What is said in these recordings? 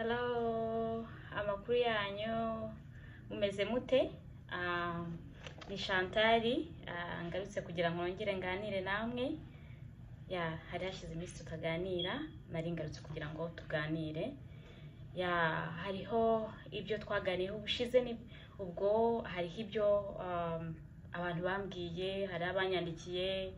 Hello, amakuru yanyu mumeze mute? Ni Chantal, ngarutse kugira ngo nongere nganire namwe. Hari hashize iminsi tutaganira, nari ngarutse kugira ngo tuganire. Hariho ibyo twaganiyeho ubushize, ubwo hariho ibyo abantu bambwiye, hari abanyandikiye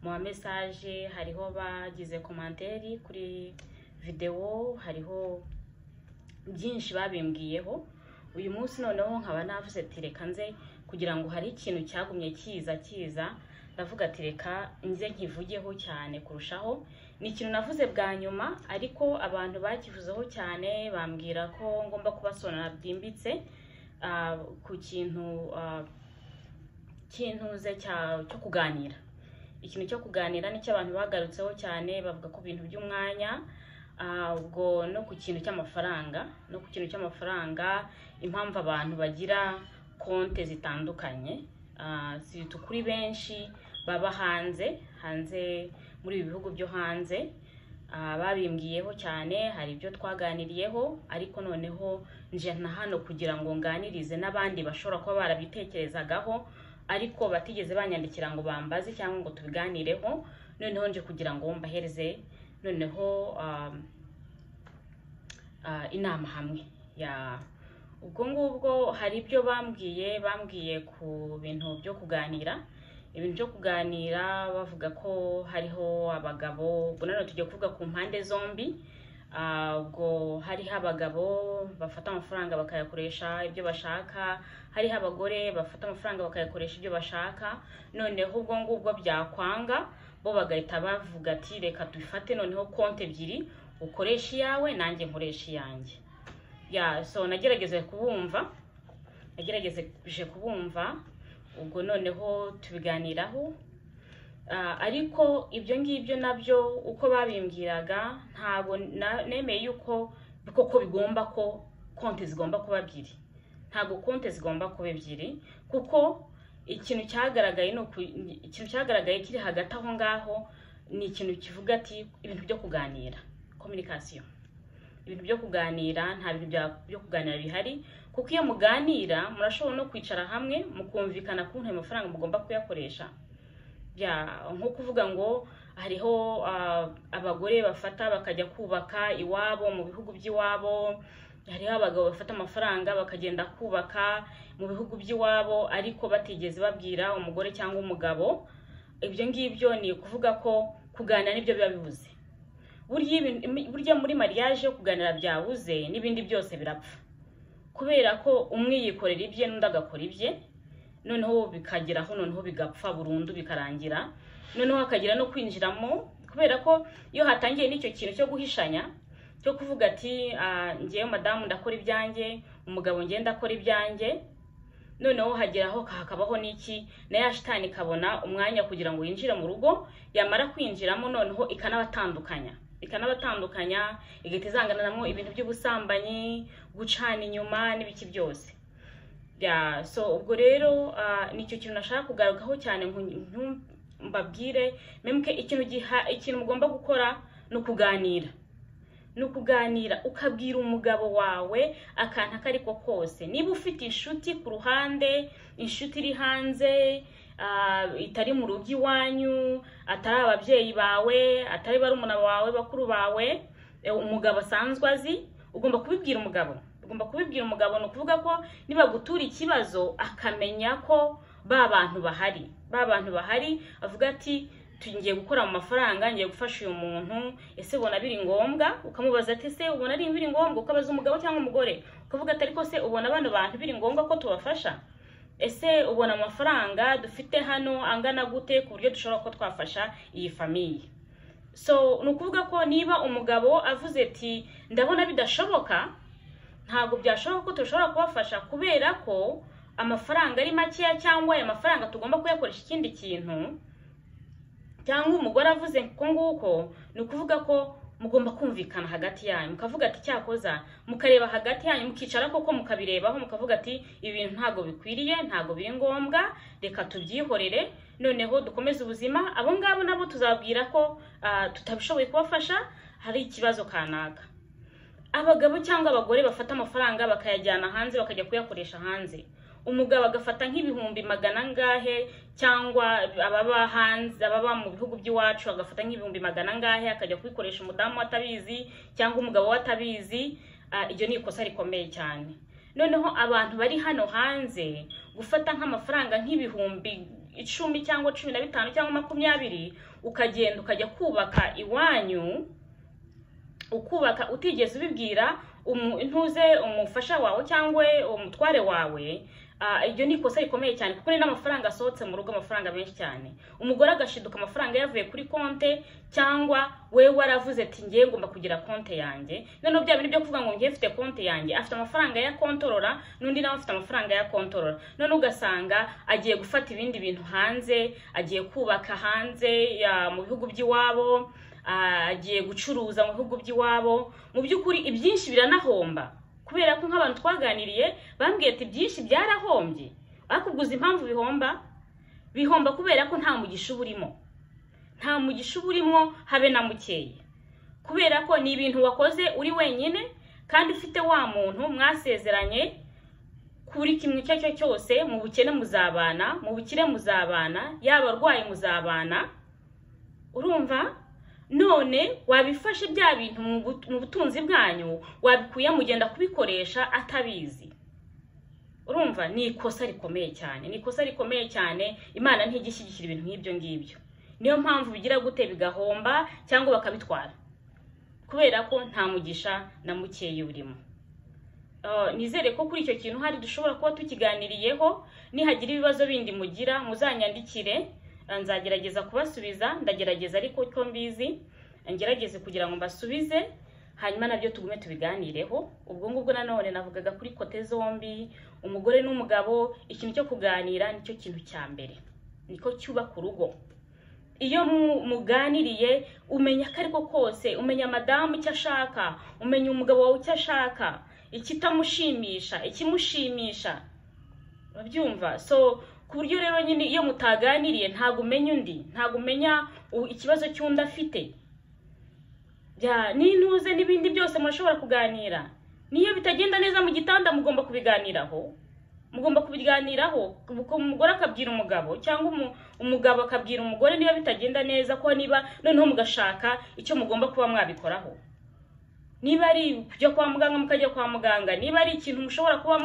mu message, hariho bagize commentaire kuri video, hariho byinshi babimbwiyeho. Uyu munsi noneho nkaba navuze ati reka nze kugira ngo hari ikintu cyagumye kiza ndavuga ati reka nze nkivugeho cyane kurushaho. Ni ikintu navuze bwa nyuma, ariko abantu bakivuzeho cyane bambwira ko ngomba kubasonera byimbitse ku kintuze cyo kuganira. Ikintu cyo kuganira nicyo abantu bagarutseho cyane, bavuga ko ibintu by'umwanya, ubwo no ku kintu cy'amafaranga, impamvu abantu bagira konte zitandukanye, kuri benshi baba hanze muri ibi bihugu byo hanze. Babimbwiyeho cyane, hari ibyo twaganiriyeho, ariko noneho nje na hano kugira ngo nganirize n'abandi bashobora kuba barabitekerezagaho ariko batigeze banyandikira ngo bambaze cyangwa ngo tubiganireho. Noneho nje kugira ngo mbahereze noneho inama hamwe. Ubwo ngubwo hari ibyo bambwiye ku bintu byo kuganira. Ibintu byo kuganira bavuga ko hariho abagabo, ubwo none tujye kuvuga ku mpande zombi. Ubwo hariho abagabo bafata amafaranga bakayakoresha ibyo bashaka, hariho abagore bafata amafaranga bakayakoresha ibyo bashaka. Noneho ubwo ngubwo byakwanga bo bagahita bavuga ati reka tubifate noneho konte ebyiri, ukoresha iyawe nanjye nkoresha iyanjye. So nagerageje kubumva, ubwo noneho tubiganiraho. Ariko ibyo ngibyo nabyo uko babimbwiraga ntago nemeye yuko koko bigomba ko konte zigomba kuba ebyiri. Ntago konte zigomba kuba ebyiri, kuko ikintu cyagaragaye kiri hagati aho ngaho ni ikintu kivuga ati ibintu byo kuganira, communication. Ibintu byo kuganira, nta bintu byo kuganira bihari, kuko iyo muganira murashobora no kwicara hamwe mukumvikana ku ntu amafaranga mugomba kuyakoresha. Nko kuvuga ngo hariho abagore bafata bakajya kubaka iwabo mu bihugu by'iwabo, hariho abagabo bafata amafaranga bakagenda kubaka mu bihugu by'iwabo ariko batigeze babwira umugore cyangwa umugabo. Ibyo ngibyo ni ukuvuga ko kuganira nibyo biba bibuze. Burya muri mariage yo kuganira byabuze n'ibindi byose birapfa, kubera ko umwe yikorera ibye n'undi agakora ibye, noneho bikageraho noneho bigapfa burundu bikarangira. Noneho hakagira no kwinjiramo, kubera ko iyo hatangiye n'icyo kintu cyo guhishanya, cyo kuvuga ati ngiye madamu ndakora ibyanjye, umugabo ngiye ndakora ibyanjye, noneho hageraho hakabaho n'iki na ya shitani ikabona umwanya kugira ngo yinjire mu rugo. Yamara kwinjiramo noneho ikanabatandukanya, igahita izanganamo ibintu by'ubusambanyi, gucana inyuma n'ibiki byose. So ubwo rero nicyo kintu nashaka kugarukaho cyane, mbabwire memke ikintu mugomba gukora no kuganira. Ukabwira umugabo wawe akantu akariko kose. Niba ufite inshuti ku ruhande, inshuti iri hanze, itari mu rugo iwanyu, atari ababyeyi bawe, atari barumuna bawe, bakuru bawe, umugabo asanzwe azi, ugomba kubibwira umugabo. Ni ukuvuga ko niba gutura ikibazo akamenya ko ba bantu bahari, avuga ati tugiye gukora mu mafaranga, ngiye gufasha uyu muntu, ese ubona biri ngombwa? Ukamubaza ati ese ubona ari biri ngombwa? Ukabaza umugabo cyangwa umugore, ukavuga ati ariko se ubona bano bantu biri ngombwa ko tubafasha? Ese ubona amafaranga dufite hano angana gute ku buryo dushobora ko twafasha iyi famiye? So ni ukuvuga ko niba umugabo avuze ati ndabona bidashoboka, ntago byashoboka ko tushobora kubafasha kubera ko amafaranga ari makeya, cyangwa aya mafaranga tugomba kuyakoresha ikindi kintu, cyangwa umugore avuze ko nguko, ni ukuvuga ko mugomba kumvikana hagati yanyu, mukavuga ati cyakoza, mukareba hagati yanyu, mukicara koko mukabirebaho, mukavuga ati ibintu ntago bikwiriye, ntago biri ngombwa, reka tubyihorere, noneho dukomeze ubuzima. Abo ngabo nabo tuzabwira ko tutabishoboye kubafasha, hari ikibazo kanaka. abagabo cyangwa abagore bafata amafaranga bakayajyana hanze bakajya kuyakoresha hanze. Umugabo agafata nk'ibihumbi magana ngahe, cyangwa ababa hanze, ababa mu bihugu by'iwacu agafata nk'ibihumbi magana ngahe akajya kubikoresha umudamu atabizi cyangwa umugabo watabizi. Iryo ni ikosa rikomeye cyane. Noneho abantu bari hano hanze gufata nk'amafaranga nk'ibihumbi 10 cyangwa 15 cyangwa 20 ukagenda ukajya kubaka iwanyu, ukubaka utigeze ubibwira intuze umufasha wawe cyangwa umutware wawe. Iryo ni ikosa rikomeye cyane kuko ni n'amafaranga asohotse mu rugo, amafaranga menshi cyane. Umugore agashiduka amafaranga yavuye kuri konte, cyangwa wewe waravuze ati ngiye ngomba kugira konte yanjye. Noneho bya bintu byo kuvuga ngo ngiye mfite konte yanjye, afite amafaranga ya kontorora n'undi nawe afite amafaranga ya kontorora. None ugasanga agiye gufata ibindi bintu hanze, agiye kubaka hanze mu bihugu by'iwabo, agiye gucuruza mu bihugu by'iwabo. Mu by'ukuri ibyinshi biranahomba, kubera ko nk'abantu twaganiriye bambwiye ati byinshi byarahombye. Akuguza impamvu bihomba kubera ko nta mugisha burimo, nta mugisha burimo habe na mukeye, kubera ko ni ibintu wakoze uri wenyine kandi ufite wa muntu mwasezeranye kuri kimwe cyo cyose. Mu bukene muzabana, mu bukire muzabana, yaba arwaye muzabana. Urumva? None wabifashe bya bintu mu butunzi bwanyu wabikuye mugenda kubikoresha atabizi. Urumva? Ni ikosa rikomeye cyane, ni ikosa rikomeye cyane. Imana ntigishyigikira ibintu nk'ibyo ngibyo. Niyo mpamvu bigira gute bigahomba cyangwa bakabitwara, kubera ko nta mugisha na mukeye urimo. Nizere ko kuri icyo kintu hari dushobora kuba tukiganiriyeho. Nihagira ibibazo bindi mugira muzanyandikire, nzagerageza kubasubiza. Ndagerageza ariko ko mbizi ngerageze kugira ngo mbasubize, hanyuma nabyo tugume tubiganireho. Ubwo ngubwo nanone navugaga kuri kote zombi, umugore n'umugabo. Ikintu cyo kuganira nicyo kintu cya mbere, niko cyubaka urugo. Iyo muganiriye umenya ko ariko kose, umenya madamu icyo ashaka, umenya umugabo wawe icyo ashaka, ikitamushimisha, ikimushimisha. Urabyumva? So ku buryo rero nyine iyo mutaganiriye ntago umenya undi, ntago umenya ikibazo cy'undi afite. N'intuze n'ibindi byose murashobora kuganira. Niyo bitagenda neza mu gitanda mugomba kubiganiraho, umugore akabwira umugabo cyangwa umugabo akabwira umugore niba bitagenda neza, ko niba noneho mugashaka icyo mugomba kuba mwabikoraho. Niba ari kujya kwa muganga mukajya kwa muganga, niba ari ikintu mushobora kuba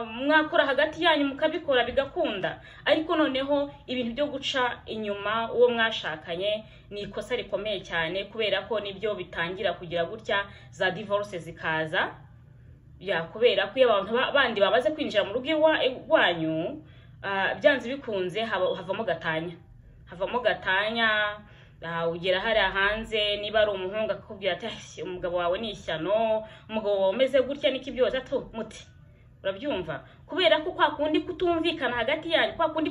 mwakora hagati yanyu mukabikora bigakunda. Ariko noneho ibintu byo guca inyuma uwo mwashakanye ni ikosa rikomeye cyane, kubera ko nibyo bitangira kugira gutya za divorce zikaza. Kubera ko abantu bandi babaze kwinjira mu rugo rwanyu, byanze bikunze havamo gatanya. Ugera hari hanze, niba ari umuhungu akakubwira ati umugabo wawe ni ishyano, umugabo wawe umeze gutya niki byose muti. Urabyumva? Kubera ko kwa kundi kutumvikana hagati yanyu, kwa kundi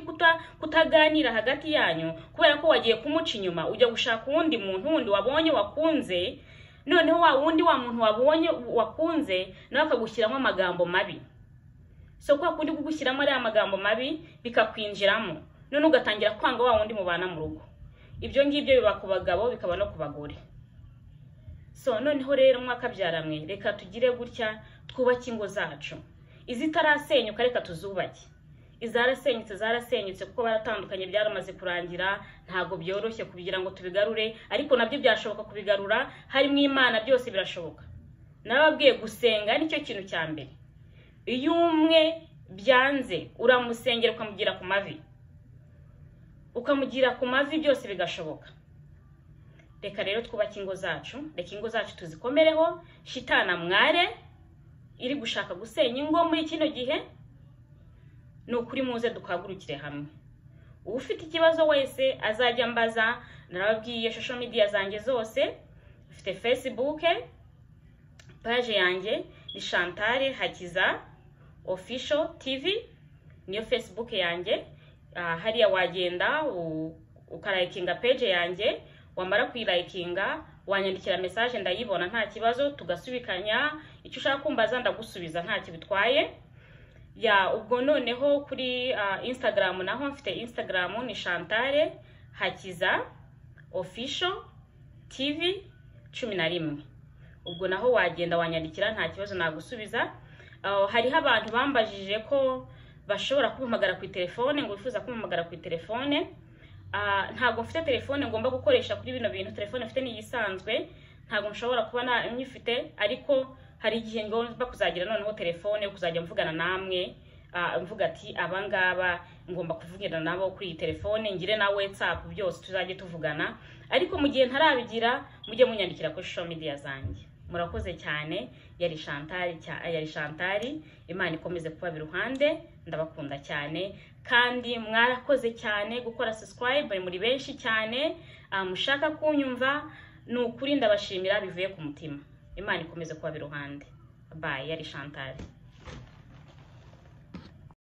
kutaganira hagati yanyu, kubera ko wagiye kumuca inyuma ujya gushaka uwundi muntu wundi wabonye wakunze. Noneho wa muntu wabonye wakunze nawe akagushyiramo amagambo mabi. So kwa kundi kugushyiramo ari amagambo mabi bikakwinjiramo, none ugatangira kwanga wa wundi mubana mu rugo. Ibyo ngibyo biba ku bagabo bikaba no ku bagore. So noneho rero mwakabyaramwe, reka tugire gutya twubake ingo zacu. Izitarasenyuka reka tuzubake. Zarasenyutse kuko baratandukanye, byaramaze kurangira. Ntago byoroshye kubigira ngo tubigarure, ariko nabyo byashoboka kubigarura. Harimo Imana byose birashoboka. Nababwiye gusenga nicyo kintu cya mbere. Iyo umwe byanze uramusengera ukamugira ku mavi, byose bigashoboka. Reka rero twubake ingo zacu, reka ingo zacu tuzikomereho. Shitana mware iri gushaka gusenya ingo muri kino gihe, no kuri muze dukagurukire hamwe. Ufite ikibazo wese azajya mbaza. Narababwiye social media zanjye zose. Ufite Facebook, page yanjye ni Chantal Hakiza Official TV, niyo Facebook yanjye. Hariya wagenda ukarayikinga page yanjye, wamara kuyirayikinga wanyandikira message ndayibona nta kibazo, tugasubikanya icyo ushaka kumbaza ndagusubiza nta kibitwaye. Ubwo noneho kuri Instagram naho mfite Instagram ni Chantal Hakiza Official TV 11. ubwo naho wagenda wanyandikira nta kibazo nagusubiza. Hariho abantu bambajije ko bashobora kumpamagara ku telefone, ngo bifuza kumpamagara ku telefone. Ntago mfite telefone ngomba gukoresha kuri bino bintu, telefone mfite ni isanzwe, ntago nshobora kuba nyifite, ariko hari igihe ngomba kuzagira noneho telefone yo kuzajya mvugana namwe, mvuga ati abangaba ngomba kuvugira nabo kuri iyi telefone, ngire na WhatsApp, byose tuzajye tuvugana. Ariko mu gihe ntarabigira mujye munyandikira kuri social media zanjye. Murakoze cyane. Yari Chantal, Imana ikomeze kuba biruhande, ndabakunda cyane kandi mwarakoze cyane gukora subscribe, muri benshi cyane mushaka kunyumva, n'ukuri ndabashimira bivuye ku mutima. Imana ikomeze kuba biruhande. Bye. Yari Chantal.